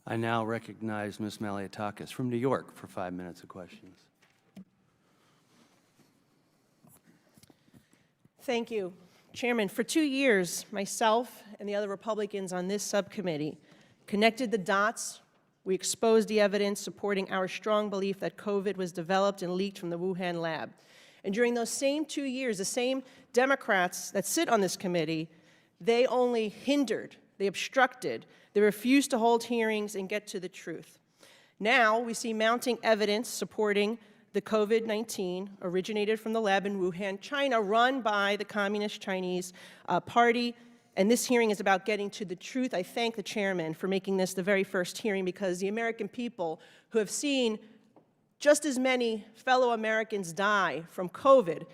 I now recognize Ms. Maliotakis from New York for 5 minutes of questions. Thank you. Chairman, for 2 years, myself and the other Republicans on this subcommittee connected the dots. We exposed the evidence supporting our strong belief that COVID was developed and leaked from the Wuhan lab. And during those same 2 years, the same Democrats that sit on this committee, they only hindered, they obstructed, they refused to hold hearings and get to the truth. Now we see mounting evidence supporting the COVID-19 originated from the lab in Wuhan, China, run by the Communist Chinese Party. And this hearing is about getting to the truth. I thank the chairman for making this the very first hearing, because the American people who have seen just as many fellow Americans die from COVID,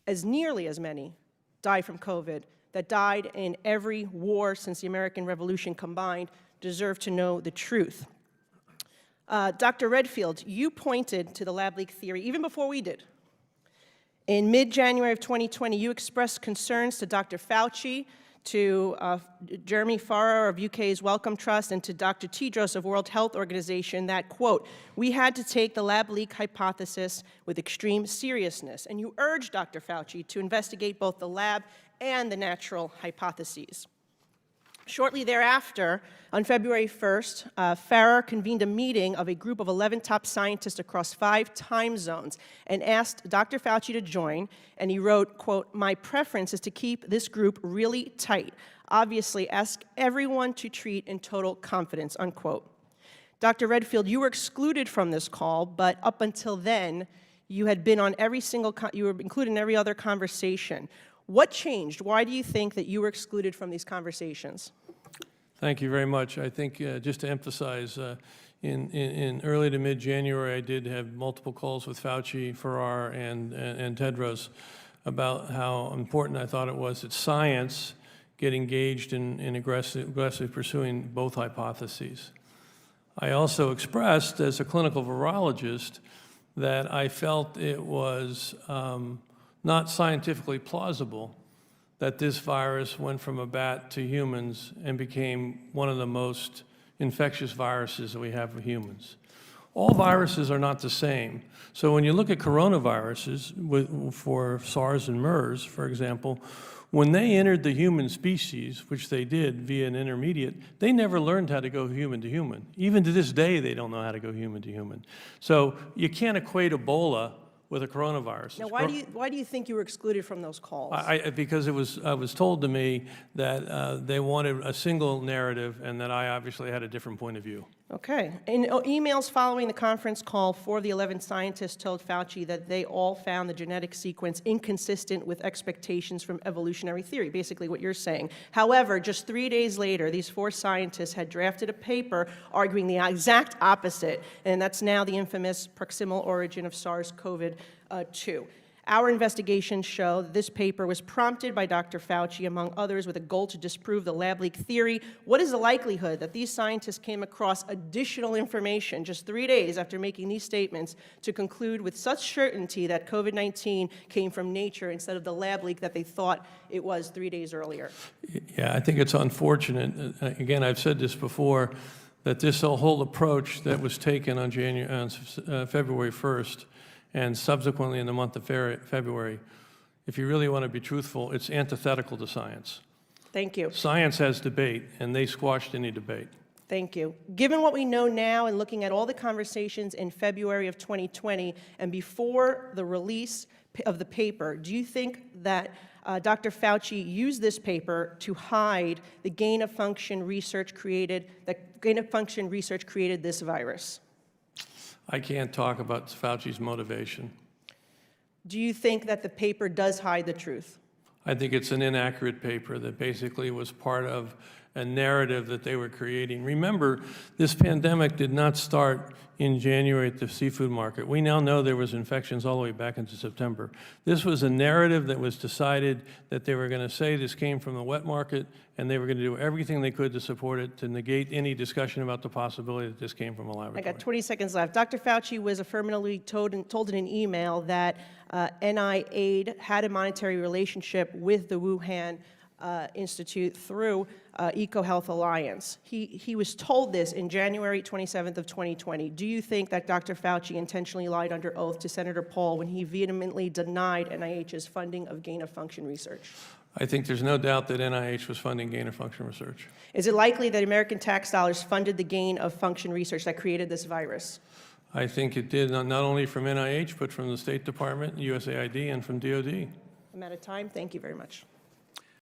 as nearly as many die from COVID, that died in every war since the American Revolution combined, deserve to know the truth. Dr. Redfield, you pointed to the lab leak theory even before we did. In mid-January of 2020, you expressed concerns to Dr. Fauci, to Jeremy Farrar of UK's Wellcome Trust, and to Dr. Tedros of World Health Organization that, quote, we had to take the lab leak hypothesis with extreme seriousness. And you urged Dr. Fauci to investigate both the lab and the natural hypotheses. Shortly thereafter, on February 1st, Farrar convened a meeting of a group of 11 top scientists across 5 time zones and asked Dr. Fauci to join, and he wrote, quote, my preference is to keep this group really tight. Obviously, ask everyone to treat in total confidence, unquote. Dr. Redfield, you were excluded from this call, but up until then, you had been on you were included in every other conversation. What changed? Why do you think that you were excluded from these conversations? Thank you very much. I think just to emphasize, in early to mid-January, I did have multiple calls with Fauci, Farrar, and Tedros about how important I thought it was that science get engaged in aggressively pursuing both hypotheses. I also expressed, as a clinical virologist, that I felt it was not scientifically plausible that this virus went from a bat to humans and became one of the most infectious viruses that we have for humans. All viruses are not the same. So when you look at coronaviruses, for SARS and MERS, for example, when they entered the human species, which they did via an intermediate, they never learned how to go human to human. Even to this day, they don't know how to go human to human. So you can't equate Ebola with a coronavirus. Now, why do you think you were excluded from those calls? Because it was told to me that they wanted a single narrative and that I obviously had a different point of view. Okay. In emails following the conference call, 4 of the 11 scientists told Fauci that they all found the genetic sequence inconsistent with expectations from evolutionary theory, basically what you're saying. However, just 3 days later, these 4 scientists had drafted a paper arguing the exact opposite, and that's now the infamous proximal origin of SARS-CoV-2. Our investigations show that this paper was prompted by Dr. Fauci, among others, with a goal to disprove the lab leak theory. What is the likelihood that these scientists came across additional information just 3 days after making these statements to conclude with such certainty that COVID-19 came from nature instead of the lab leak that they thought it was 3 days earlier? Yeah, I think it's unfortunate. Again, I've said this before, that this whole approach that was taken on February 1st, and subsequently in the month of February, if you really want to be truthful, it's antithetical to science. Thank you. Science has debate, and they squashed any debate. Thank you. Given what we know now and looking at all the conversations in February of 2020 and before the release of the paper, do you think that Dr. Fauci used this paper to hide the gain-of-function research created this virus? I can't talk about Fauci's motivation. Do you think that the paper does hide the truth? I think it's an inaccurate paper that basically was part of a narrative that they were creating. Remember, this pandemic did not start in January at the seafood market. We now know there was infections all the way back into September. This was a narrative that was decided that they were going to say this came from the wet market, and they were going to do everything they could to support it, to negate any discussion about the possibility that this came from a laboratory. I got 20 seconds left. Dr. Fauci was affirmatively told in an email that NIAID had a monetary relationship with the Wuhan Institute through EcoHealth Alliance. He was told this in January 27th of 2020. Do you think that Dr. Fauci intentionally lied under oath to Senator Paul when he vehemently denied NIH's funding of gain-of-function research? I think there's no doubt that NIH was funding gain-of-function research. Is it likely that American tax dollars funded the gain-of-function research that created this virus? I think it did, not only from NIH, but from the State Department, USAID, and from DOD. I'm out of time. Thank you very much.